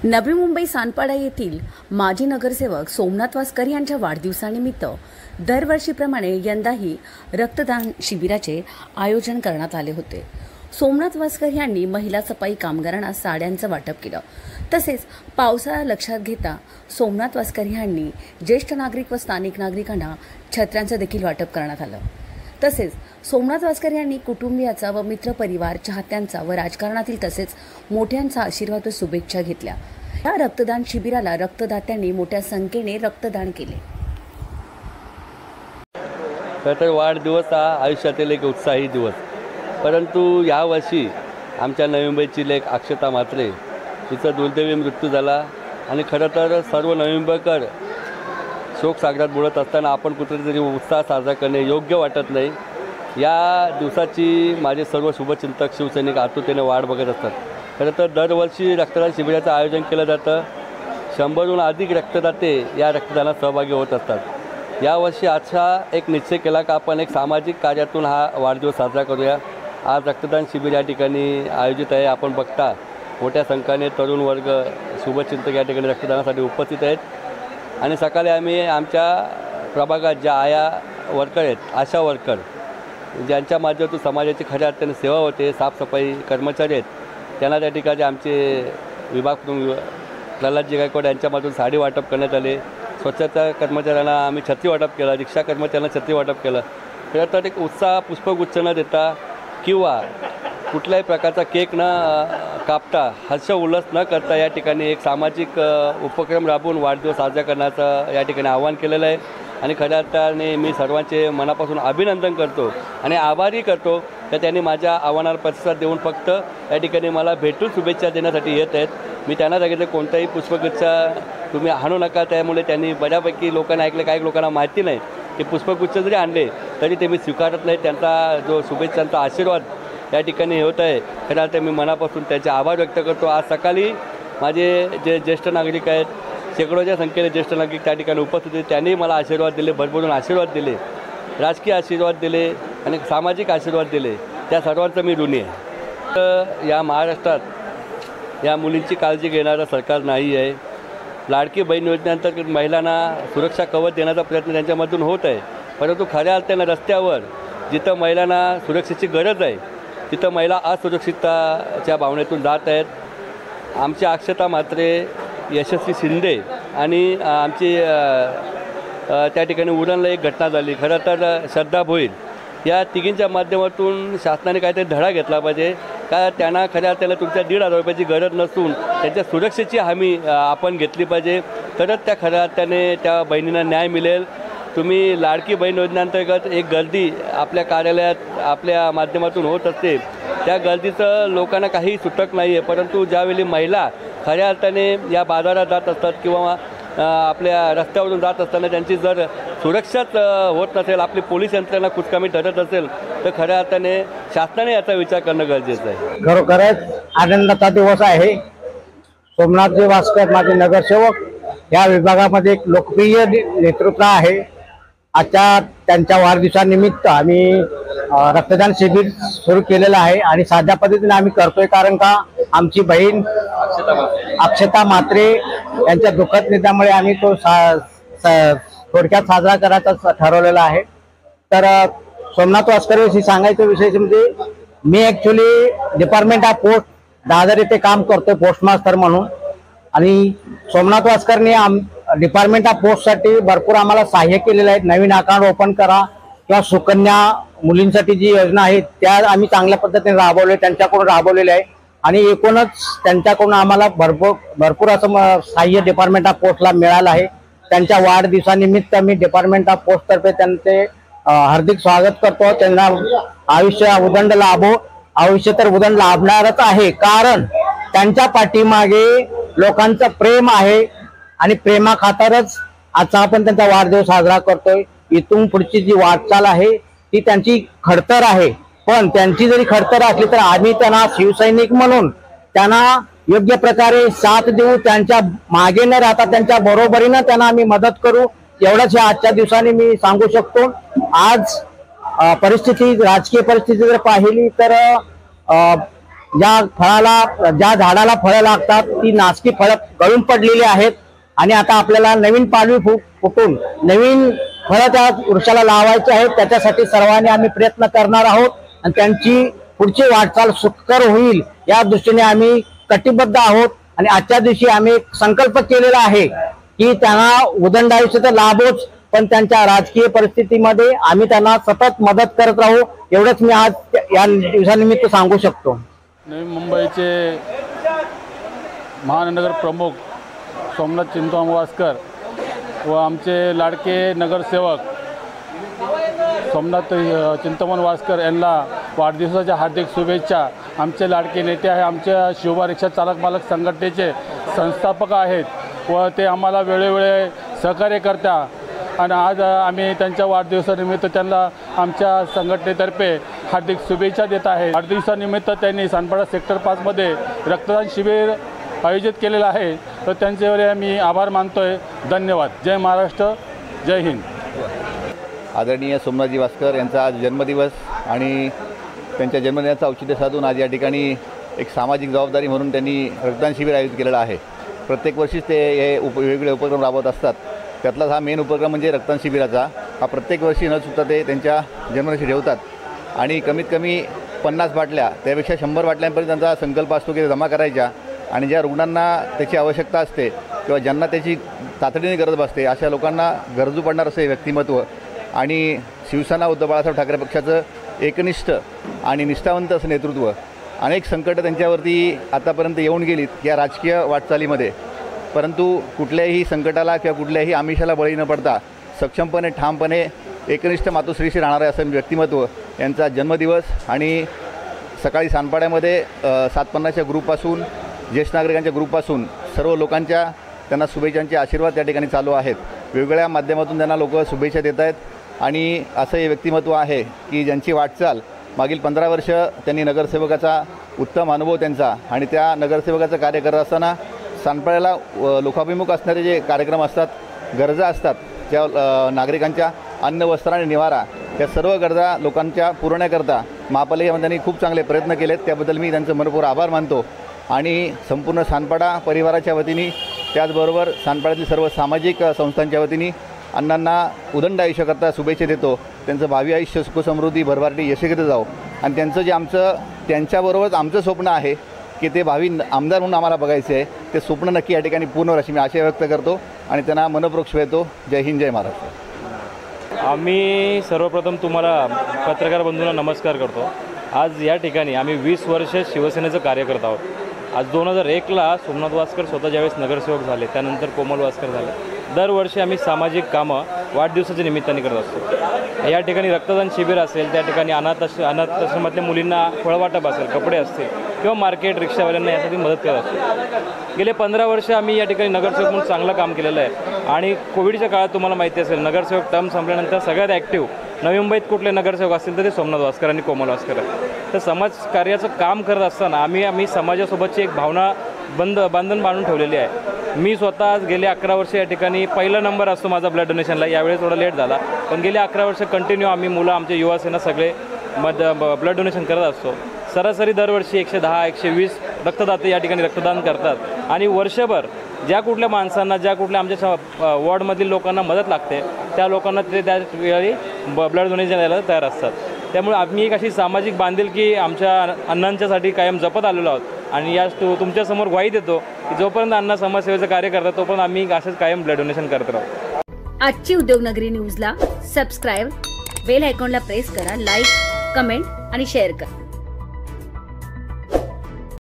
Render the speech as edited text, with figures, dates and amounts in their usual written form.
नवी मुंबई सानपाडा येथील माजी नगरसेवक सोमनाथ वासकर यांच्या वाढदिवसानिमित्त दरवर्षीप्रमाणे यंदाही रक्तदान शिबिराचे आयोजन करण्यात आले होते। सोमनाथ वासकर यांनी महिला सफाई कामगारांना साड्यांचं वाटप केलं। तसेच पावसाळा लक्षात घेता सोमनाथ वासकर यांनी ज्येष्ठ नागरिक व स्थानिक नागरिकांना छत्र्यांचं देखील वाटप करण्यात आलं। तसेच सोमनाथ वासकर यांनी कुटुंबियाचा व मित्रपरिवार, चाहत्यांचा व राजकारणातील तसेच मोठ्यांचा आशीर्वाद व शुभेच्छा घेतल्या। या रक्तदान शिबिराला रक्तदात्यांनी मोठ्या संख्येने रक्तदान केले। तर वाढदिवस हा आयुष्यातील एक उत्साही दिवस, परंतु यावर्षी आमच्या नवी मुंबईची लेक अक्षता म्हात्रे तिचा दुर्दैवी मृत्यू झाला आणि खरं तर सर्व नवी मुंबईकर शोकसागरात बुडत असताना आपण कुठेतरी उत्साह साजरा करणे योग्य वाटत नाही। या दिवसाची माझे सर्व शुभचिंतक शिवसैनिक आतुरतेने वाट बघत असतात। खरं तर दरवर्षी रक्तदान शिबिराचं आयोजन केलं जातं। 100हून अधिक रक्तदाते या रक्तदानात सहभागी होत असतात। यावर्षी असा एक निश्चय केला का आपण एक सामाजिक कार्यातून हा वाढदिवस साजरा करूया। आज रक्तदान शिबिर या ठिकाणी आयोजित आहे। आपण बघता मोठ्या संख्येने तरुण वर्ग, शुभचिंतक या ठिकाणी रक्तदानासाठी उपस्थित आहेत। आणि सकाळी आम्ही आमच्या प्रभागात ज्या आया वर्कर आहेत, आशा वर्कर ज्यांच्या माध्यमातून समाजाची खऱ्या अर्थाने सेवा होते, साफसफाई कर्मचारी आहेत, त्यांना त्या ठिकाणी आमचे विभाग प्रल्हादजी गायकवाड यांच्या माध्यमातून साडी वाटप करण्यात आले। स्वच्छता कर्मचाऱ्यांना आम्ही छत्री वाटप केलं, रिक्षा कर्मचाऱ्यांना छत्री वाटप केलं। खरं तर एक उत्साह पुष्पगुच्छ न देता किंवा कुठल्याही प्रकारचा केक न कापता, हर्ष उल्हास न करता या ठिकाणी एक सामाजिक उपक्रम राबवून वाढदिवस साजरा करण्याचं या ठिकाणी आवाहन केलेलं आहे। आणि खऱ्या अर्थाने मी सर्वांचे मनापासून अभिनंदन करतो आणि आभारी करतो की त्यांनी माझ्या आव्हानाला प्रतिसाद देऊन फक्त या ठिकाणी मला भेटून शुभेच्छा देण्यासाठी येत आहेत। मी त्यांना सांगितलं कोणताही पुष्पगुच्छ तुम्ही आणू नका। त्यामुळे त्यांनी बऱ्यापैकी लोकांना ऐकलं, काही लोकांना माहिती नाही की पुष्पगुच्छ जरी आणले तरी ते मी स्वीकारत नाही। त्यांचा जो शुभेच्छांचा आशीर्वाद या ठिकाणी होत आहे, खरं अर्थाने मी मनापासून त्यांचे आभार व्यक्त करतो। आज सकाळी माझे जे ज्येष्ठ नागरिक आहेत, शेकडोच्या संख्येने ज्येष्ठ नागरिक त्या ठिकाणी उपस्थित होते, त्यांनी मला आशीर्वाद दिले, भरभरून आशीर्वाद दिले, राजकीय आशीर्वाद दिले आणि सामाजिक आशीर्वाद दिले। त्या सर्वांचं मी ऋणी आहे। तर या महाराष्ट्रात या मुलींची काळजी घेणारं सरकार नाही आहे। लाडकी बहीण योजनेअंतर्गत महिलांना सुरक्षा कवच देण्याचा प्रयत्न त्यांच्यामधून होत आहे, परंतु खऱ्या अर्थानं रस्त्यावर जिथं महिलांना सुरक्षेची गरज आहे तिथं महिला असुरक्षितताच्या भावनेतून जात आहेत। आमची अक्षता म्हात्रे, यशस्वी शिंदे आणि आमची त्या ठिकाणी उरणला एक घटना झाली। खरं तर श्रद्धा भोईर या तिघींच्या माध्यमातून शासनाने काहीतरी धडा घेतला पाहिजे का त्यांना खऱ्या अर्थाने तुमच्या 1,500 रुपयाची गरज नसून त्यांच्या सुरक्षेची हमी आपण घेतली पाहिजे, तरच त्या खऱ्या अर्थाने त्या बहिणींना न्याय मिळेल। तुम्ही लाडकी बहीण योजनेअंतर्गत एक गर्दी आपल्या कार्यालयात आपल्या माध्यमातून होत असते, त्या गर्दीचं लोकांना काही सुटक नाही आहे, परंतु ज्यावेळी महिला खऱ्या अर्थाने या बाजारात जात असतात किंवा आपल्या रस्त्यावरून जात असताना त्यांची जर सुरक्षाच होत नसेल, आपली पोलीस यंत्रणा कुचकामी ठरत असेल, तर खऱ्या अर्थाने शासनाने याचा विचार करणं गरजेचं आहे। खरोखरच आनंदाचा दिवस आहे। सोमनाथजी वासकर माझे नगरसेवक या विभागामध्ये एक लोकप्रिय नेतृत्व आहे। आजच्या त्यांच्या वाढदिवसानिमित्त आम्ही रक्तदान शिबिर सुरू केलेलं आहे आणि साध्या पद्धतीने आम्ही करतोय, कारण का आमची बहीण अक्षता म्हात्रे यांच्या दुःखद निधनामुळे आम्ही तो थोडक्यात साजरा करायचा ठरवलेला आहे। तर सोमनाथ वासकर विषयी सांगायचं विषय म्हणजे मी actually department of post Dadar येथे काम करतोय पोस्ट मास्टर म्हणून, आणि सोमनाथ वासकरने डिपार्टमेंट ऑफ पोस्टसाठी भरपूर आम्हाला सहाय्य केलेलं आहे। नवीन अकाउंट ओपन करा किंवा सुकन्या मुलींसाठी जी योजना आहे त्या आम्ही चांगल्या पद्धतीने राबवले, त्यांच्याकडून राबवलेले आहे आणि एकूणच त्यांच्याकडून आम्हाला भरपूर असं सहाय्य डिपार्टमेंट ऑफ पोस्टला मिळालं आहे। त्यांच्या वाढदिवसानिमित्त मी डिपार्टमेंट ऑफ पोस्टतर्फे त्यांचे हार्दिक स्वागत करतो। त्यांना आयुष्य उदंड लाभो, आयुष्य तर उदंड लाभणारच आहे, कारण त्यांच्या पाठीमागे लोकांचं प्रेम आहे आणि प्रेमाखातरच आजचा आपण त्यांचा वाढदिवस साजरा करतोय। इथून पुढची जी वाटचाल आहे ती त्यांची खडतर आहे, पण त्यांची जरी खडतर असली तर आम्ही त्यांना शिवसैनिक म्हणून त्यांना योग्य प्रकारे साथ देऊ, त्यांच्या मागे न राहता त्यांच्या बरोबरीनं त्यांना आम्ही मदत करू, एवढंच आजच्या दिवसाने मी सांगू शकतो। आज परिस्थिती, राजकीय परिस्थिती जर पाहिली तर ज्या झाडाला फळं लागतात ती नासकी फळं गळून पडलेली आहेत आणि आता आपल्याला नवीन पालवी फुटून नवीन फळं त्या वृक्षाला लावायची आहेत. त्याच्यासाठी सर्वांनी आम्ही प्रयत्न करणार आहोत आणि त्यांची पुढची वाटचाल सुखकर होईल या दृष्टीने आम्ही कटिबद्ध आहोत. आणि आजच्या दिवशी आम्ही संकल्प केलेला आहे की त्यांना उदंड आयुष्य तर लाभोच, पण त्यांच्या राजकीय परिस्थितीमध्ये आम्ही त्यांना सतत मदत करत राहू, एवढंच मी आज या दिवसानिमित्त सांगू शकतो. नवी मुंबईचे महानगर प्रमुख सोमनाथ चिंतामण वासकर व आमचे लाडके नगरसेवक सोमनाथ चिंतामण वासकर यांना वाढदिवसाच्या हार्दिक शुभेच्छा. आमचे लाडके नेते आहे, आमच्या शिवबा रिक्षा चालक मालक संघटनेचे संस्थापक आहेत व ते आम्हाला वेळोवेळी सहकार्य करतात आणि आज आम्ही त्यांच्या वाढदिवसानिमित्त त्यांना आमच्या संघटनेतर्फे हार्दिक शुभेच्छा देत आहे. वाढदिवसानिमित्त त्यांनी सानपाडा सेक्टर 5मध्ये रक्तदान शिबिर आयोजित केलेलं आहे, तर त्यांच्यावर मी आभार मानतोय. धन्यवाद. जय महाराष्ट्र, जय हिंद. आदरणीय सोमनाथजी वासकर यांचा आज जन्मदिवस आणि त्यांच्या जन्मदिनाचं औचित्य साधून आज या ठिकाणी एक सामाजिक जबाबदारी म्हणून त्यांनी रक्तदान शिबिर आयोजित केलेलं आहे. प्रत्येक वर्षीच ते हे वेगवेगळे उपक्रम राबवत असतात. त्यातलाच हा मेन उपक्रम म्हणजे रक्तदान शिबिराचा. हा प्रत्येक वर्षी न चुकता ते त्यांच्या जन्मदिवशी ठेवतात आणि कमीत कमी 50 बाटल्या त्यापेक्षा 100 बाटल्यांपर्यंत त्यांचा संकल्प असतो की जमा करायच्या आणि ज्या रुग्णांना त्याची आवश्यकता असते किंवा ज्यांना त्याची तातडीने गरज भासते अशा लोकांना गरजू पडणार असे व्यक्तिमत्व आणि शिवसेना उद्धव बाळासाहेब ठाकरे पक्षाचं एकनिष्ठ आणि निष्ठावंत असं नेतृत्व. अनेक संकटं त्यांच्यावरती आतापर्यंत येऊन गेलीत या राजकीय वाटचालीमध्ये, परंतु कुठल्याही संकटाला किंवा कुठल्याही आमिषाला बळी न पडता सक्षमपणे ठामपणे एकनिष्ठ मातोश्रीशी राहणारे असं व्यक्तिमत्व यांचा जन्मदिवस. आणि सकाळी सानपाड्यामध्ये 750च्या ग्रुपपासून ज्येष्ठ नागरिकांच्या ग्रुपपासून सर्व लोकांच्या त्यांना शुभेच्छांचे आशीर्वाद त्या ठिकाणी चालू आहेत. वेगवेगळ्या माध्यमातून त्यांना लोक शुभेच्छा देत आहेत आणि असं हे व्यक्तिमत्व आहे की ज्यांची वाटचाल मागील 15 वर्ष त्यांनी नगरसेवकाचा उत्तम अनुभव त्यांचा आणि त्या नगरसेवकाचं कार्य करत असताना सानपाड्याला लोकाभिमुख असणारे जे कार्यक्रम असतात, गरजा असतात त्या नागरिकांच्या अन्न, वस्त्र आणि निवारा या सर्व गरजा लोकांच्या पुरवण्याकरता महापालिकेमध्ये त्यांनी खूप चांगले प्रयत्न केलेत. त्याबद्दल मी त्यांचं मनपूर्वक आभार मानतो आणि संपूर्ण सानपाडा परिवाराच्या वतीने त्याचबरोबर सानपाड्यातील सर्व सामाजिक संस्थांच्या वतीने अण्णांना उदंड आयुष्याकरता शुभेच्छा देतो. त्यांचं भावी आयुष्य सुखसमृद्धी भरभराटी यशस्वी जावं आणि त्यांचं जे त्यांच्याबरोबरच आमचं स्वप्न आहे की ते भावी आमदार म्हणून आम्हाला बघायचं आहे, ते स्वप्न नक्की या ठिकाणी पूर्ण होईल अशी मी आशा व्यक्त करतो आणि त्यांना मनपूर्वक शुभेच्छा. जय हिंद, जय महाराष्ट्र. आम्ही सर्वप्रथम तुम्हाला पत्रकार बंधूंना नमस्कार करतो. आज या ठिकाणी आम्ही 20 वर्ष शिवसेनेचं कार्य करत आहोत. आज 2001ला सोमनाथ वासकर स्वतः ज्यावेळेस नगरसेवक झाले, त्यानंतर कोमल वासकर झाले. दरवर्षी आम्ही सामाजिक कामं वाढदिवसाच्या निमित्ताने करत असतो. या ठिकाणी रक्तदान शिबिर असेल, त्या ठिकाणी अनाथ आश्रमातल्या मुलींना फळवाटप असेल, कपडे असतील किंवा मार्केट रिक्षावाल्यांना यासाठी मदत करत असतो. गेले 15 वर्ष आम्ही या ठिकाणी नगरसेवक म्हणून चांगलं काम केलेलं आहे. आणि कोविडच्या काळात तुम्हाला माहिती असेल, नगरसेवक टर्म संपल्यानंतर सगळ्यात ॲक्टिव्ह नवी मुंबईत कुठले नगरसेवक असतील तर ते सोमनाथ वासकर आणि कोमल वासकर आहेत. तर समाजकार्याचं काम करत असताना आम्ही समाजासोबतची एक भावना बांधून बांधून ठेवलेली आहे. मी स्वतः आज गेले 11 वर्ष या ठिकाणी पहिला नंबर असतो माझा ब्लड डोनेशनला. यावेळेस थोडा लेट झाला, पण गेले 11 वर्ष कंटिन्यू आम्ही मुलं, आमचे युवासेना सगळे ब्लड डोनेशन करत असतो. सरासरी दरवर्षी 110, 120 रक्तदाते या ठिकाणी रक्तदान करतात आणि वर्षभर ज्या कुठल्या माणसांना, ज्या कुठल्या आमच्या वॉर्डमधील लोकांना मदत लागते त्या लोकांना ते त्यावेळी ब्लड डोनेशन द्यायला तयार असतात. त्यामुळे आम्ही एक अशी सामाजिक बांधिलकी आमच्या अण्णांच्यासाठी कायम जपत आलेलो आहोत आणि या तुमच्यासमोर ग्वाही देतो की जोपर्यंत अण्णा समाजसेवेचं कार्य करतात तोपर्यंत आम्ही असंच कायम ब्लड डोनेशन करत राहू. आजची उद्योगनगरी न्यूजला सबस्क्राईब, बेल आयकॉनला प्रेस करा, लाईक, कमेंट आणि शेअर करा.